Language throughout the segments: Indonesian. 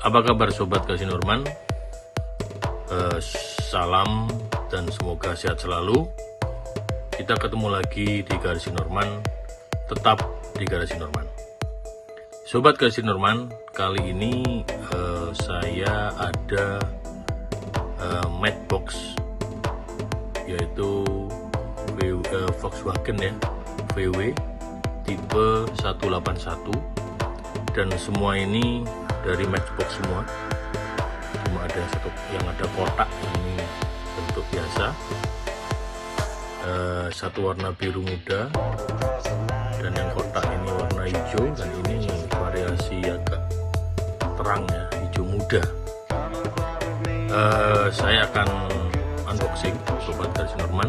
Apa kabar Sobat Garasi Norman? Salam dan semoga sehat selalu. Kita ketemu lagi di Garasi Norman, tetap di Garasi Norman. Sobat Garasi Norman, kali ini saya ada matchbox, yaitu Volkswagen ya, VW tipe 181, dan semua ini dari matchbox semua. Cuma ada satu yang ada kotak, ini bentuk biasa, satu warna biru muda, dan yang kotak ini warna hijau, dan ini variasi agak terang ya, hijau muda. Saya akan unboxing Sobat Garasi Norman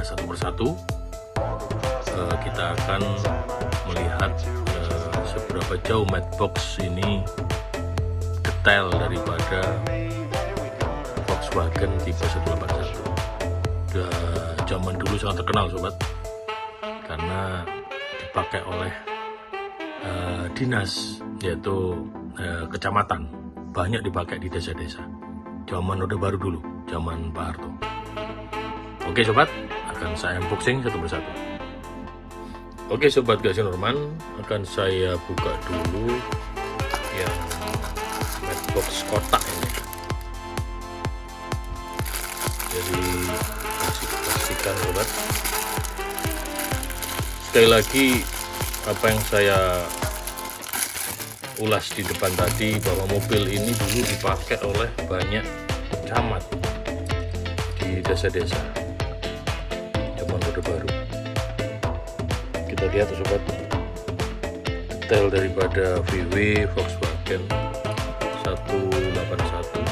satu persatu. Kita akan melihat seberapa jauh matchbox ini detail daripada Volkswagen tipe 181. Zaman dulu sangat terkenal sobat, karena dipakai oleh dinas, yaitu kecamatan, banyak dipakai di desa-desa. Zaman Orde Baru dulu, zaman Pak Harto. Oke sobat, akan saya unboxing satu persatu. Oke Sobat Garasi Norman, akan saya buka dulu yang matchbox kotak ini. Jadi pastikan sobat. Sekali lagi, apa yang saya ulas di depan tadi, bahwa mobil ini dulu dipakai oleh banyak camat di desa-desa zaman Orde Baru. Kita lihat sobat, detail daripada VW Volkswagen 181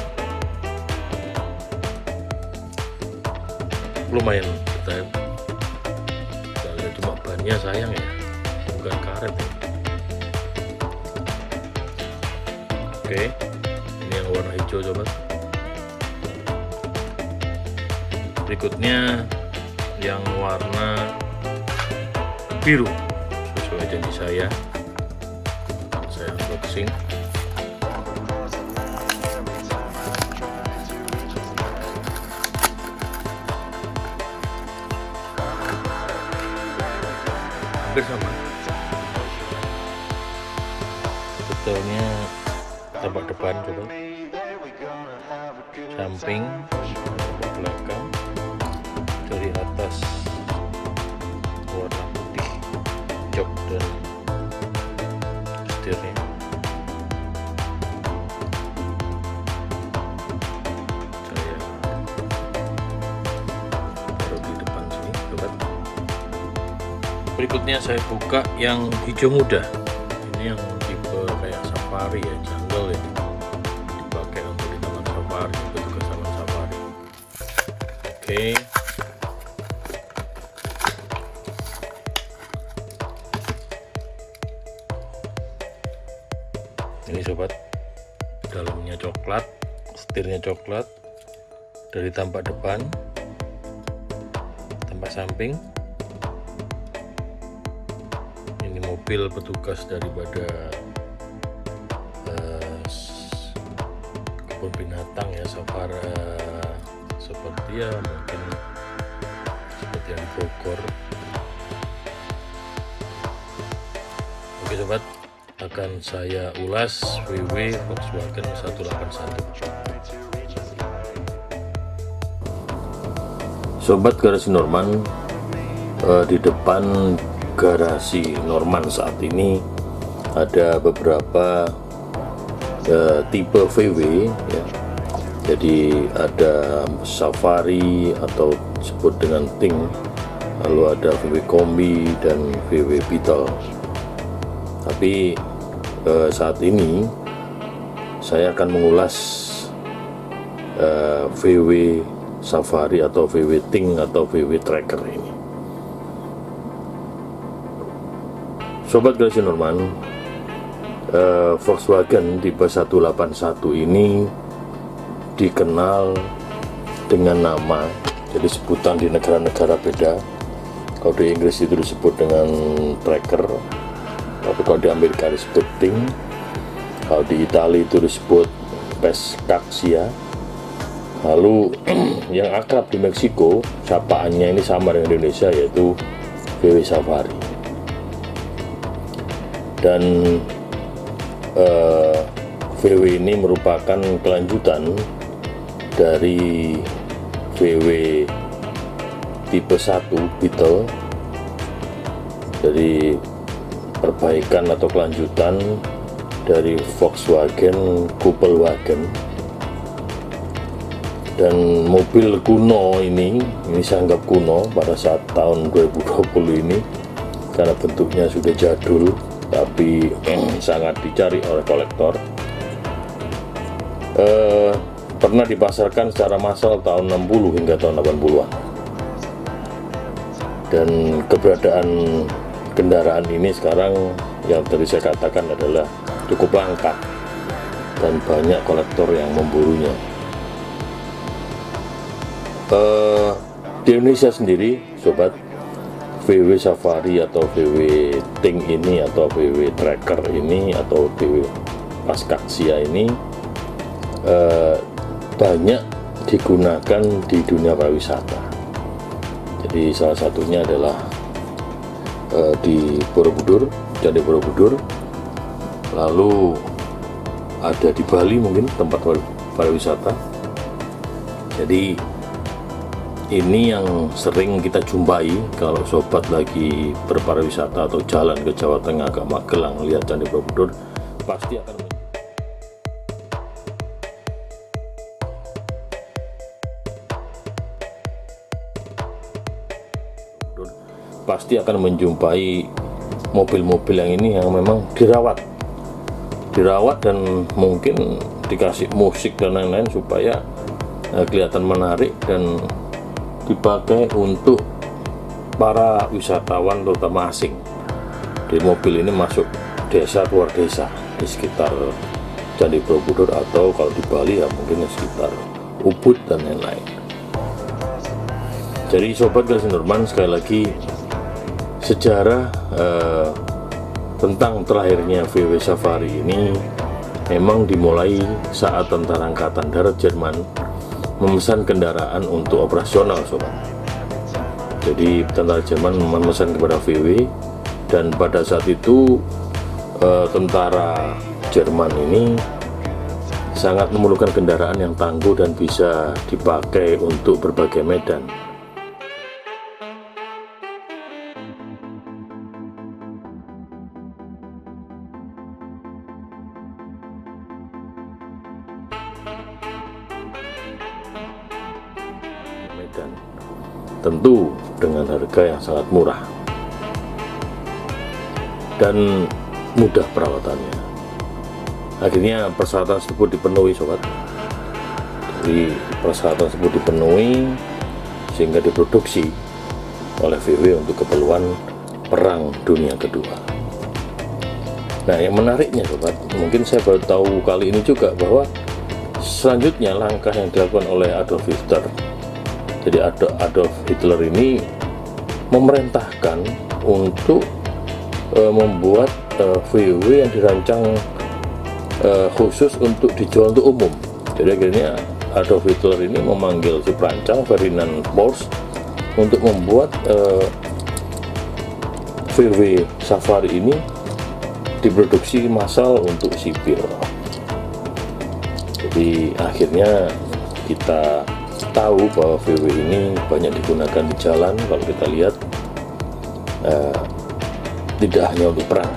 lumayan detail. Kita lihat, cuma bannya sayang ya, bukan karet ya. Oke, ini yang warna hijau sobat. Berikutnya yang warna biru, sesuai janji saya unboxing. Hampir sama detailnya. Tampak depan coba, samping, belakang, dari atas warna putih, jok dan setirnya. Saya taruh di depan sini sobat. Berikutnya saya buka yang hijau muda. Ini yang tipe kayak safari ya, jungle ini, dipakai untuk di taman safari, petugas taman safari. Oke. Ini sobat, dalamnya coklat, setirnya coklat, dari tampak depan, tampak samping. Ini mobil petugas daripada kebun binatang ya, safari, seperti ya mungkin seperti yang Bogor. Oke sobat, akan saya ulas VW Volkswagen 181. Sobat Garasi Norman, di depan Garasi Norman saat ini ada beberapa tipe VW ya. Jadi ada Safari atau disebut dengan Ting, lalu ada VW Kombi dan VW Beetle. Tapi saat ini saya akan mengulas VW Safari atau VW Ting atau VW Tracker ini. Sobat Garasi Norman, Volkswagen tipe 181 ini dikenal dengan nama, jadi sebutan di negara-negara beda. Kalau di Inggris itu disebut dengan Tracker, tapi kalau di Amerika disebut Ting, Kalau di Italia itu disebut Pescaxia. Lalu yang akrab di Meksiko, sapaannya ini sama dengan Indonesia, yaitu VW Safari. Dan VW ini merupakan kelanjutan dari VW tipe 1 Beetle, dari perbaikan atau kelanjutan dari Volkswagen Coupewagen. Dan mobil kuno ini saya anggap kuno pada saat tahun 2020 ini karena bentuknya sudah jadul, tapi sangat dicari oleh kolektor. Pernah dipasarkan secara massal tahun 60 hingga tahun 80-an. Dan keberadaan kendaraan ini sekarang yang tadi saya katakan adalah cukup langka dan banyak kolektor yang memburunya. Di Indonesia sendiri, sobat, VW Safari atau VW Ting ini atau VW Tracker ini atau VW Pescaxia ini banyak digunakan di dunia pariwisata. Jadi salah satunya adalah di Borobudur, Candi Borobudur, lalu ada di Bali mungkin tempat pariwisata. Jadi ini yang sering kita jumpai kalau sobat lagi berpariwisata atau jalan ke Jawa Tengah ke Magelang lihat Candi Borobudur, pasti akan menjumpai mobil-mobil yang ini yang memang dirawat dan mungkin dikasih musik dan lain-lain supaya kelihatan menarik dan dipakai untuk para wisatawan terutama asing. Di mobil ini masuk desa keluar desa di sekitar Candi Borobudur atau kalau di Bali ya mungkin di sekitar Ubud dan lain-lain. Jadi sobat Garis Nurman, sekali lagi sejarah tentang terlahirnya VW Safari ini memang dimulai saat Tentara Angkatan Darat Jerman memesan kendaraan untuk operasional, sobat. Jadi tentara Jerman memesan kepada VW, dan pada saat itu tentara Jerman ini sangat memerlukan kendaraan yang tangguh dan bisa dipakai untuk berbagai medan. Dan tentu dengan harga yang sangat murah dan mudah perawatannya. Akhirnya persyaratan tersebut dipenuhi, sobat. Jadi persyaratan tersebut dipenuhi sehingga diproduksi oleh VW untuk keperluan Perang Dunia Kedua. Nah, yang menariknya, sobat, mungkin saya baru tahu kali ini juga bahwa selanjutnya langkah yang dilakukan oleh Adolf Hitler. Jadi Adolf Hitler ini memerintahkan untuk membuat VW yang dirancang khusus untuk dijual untuk umum. Jadi akhirnya Adolf Hitler ini memanggil si perancang Ferdinand Porsche untuk membuat VW Safari ini diproduksi massal untuk sipil. Jadi akhirnya kita tahu bahwa VW ini banyak digunakan di jalan. Kalau kita lihat tidak hanya untuk perang,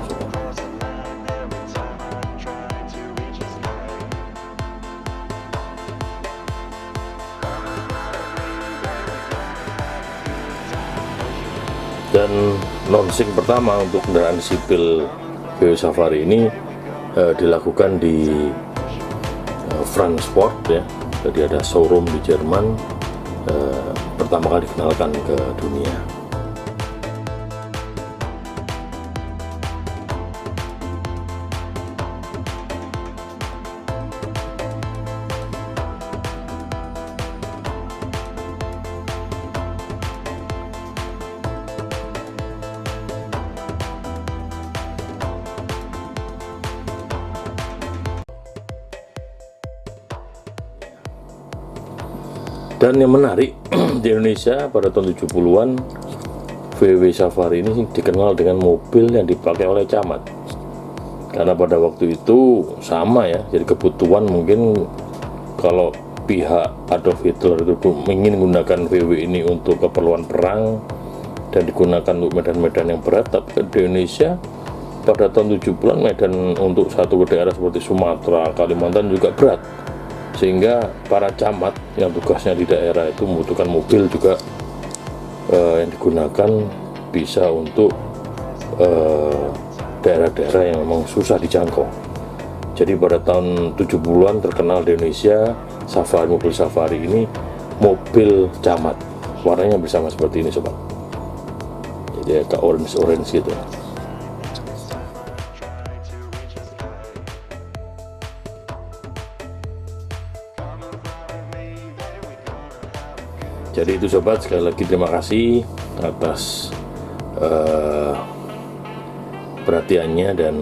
dan launching pertama untuk kendaraan sipil VW Safari ini dilakukan di Frankfurt, ya. Jadi ada showroom di Jerman, pertama kali dikenalkan ke dunia. Dan yang menarik, di Indonesia pada tahun 70-an VW Safari ini dikenal dengan mobil yang dipakai oleh camat, karena pada waktu itu sama ya, jadi kebutuhan mungkin kalau pihak Adolf Hitler itu ingin menggunakan VW ini untuk keperluan perang dan digunakan untuk medan-medan yang berat. Tapi di Indonesia pada tahun 70-an medan untuk satu daerah seperti Sumatera, Kalimantan juga berat, sehingga para camat yang tugasnya di daerah itu membutuhkan mobil juga yang digunakan bisa untuk daerah-daerah yang memang susah dijangkau. Jadi pada tahun 70-an terkenal di Indonesia mobil Safari ini mobil camat, warnanya bersama seperti ini sobat, jadi agak orange gitu. Jadi itu sobat, sekali lagi terima kasih atas perhatiannya, dan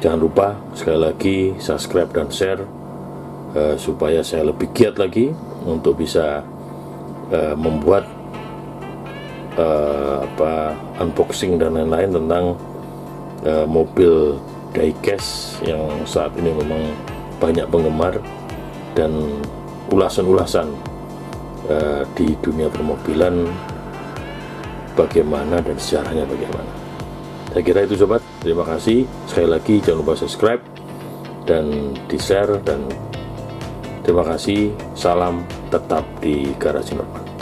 jangan lupa sekali lagi subscribe dan share supaya saya lebih giat lagi untuk bisa membuat unboxing dan lain-lain tentang mobil diecast yang saat ini memang banyak penggemar, dan ulasan-ulasan di dunia permobilan bagaimana dan sejarahnya bagaimana. Saya kira itu sobat, terima kasih sekali lagi, jangan lupa subscribe dan di share, dan terima kasih, salam tetap di Garasi Norman.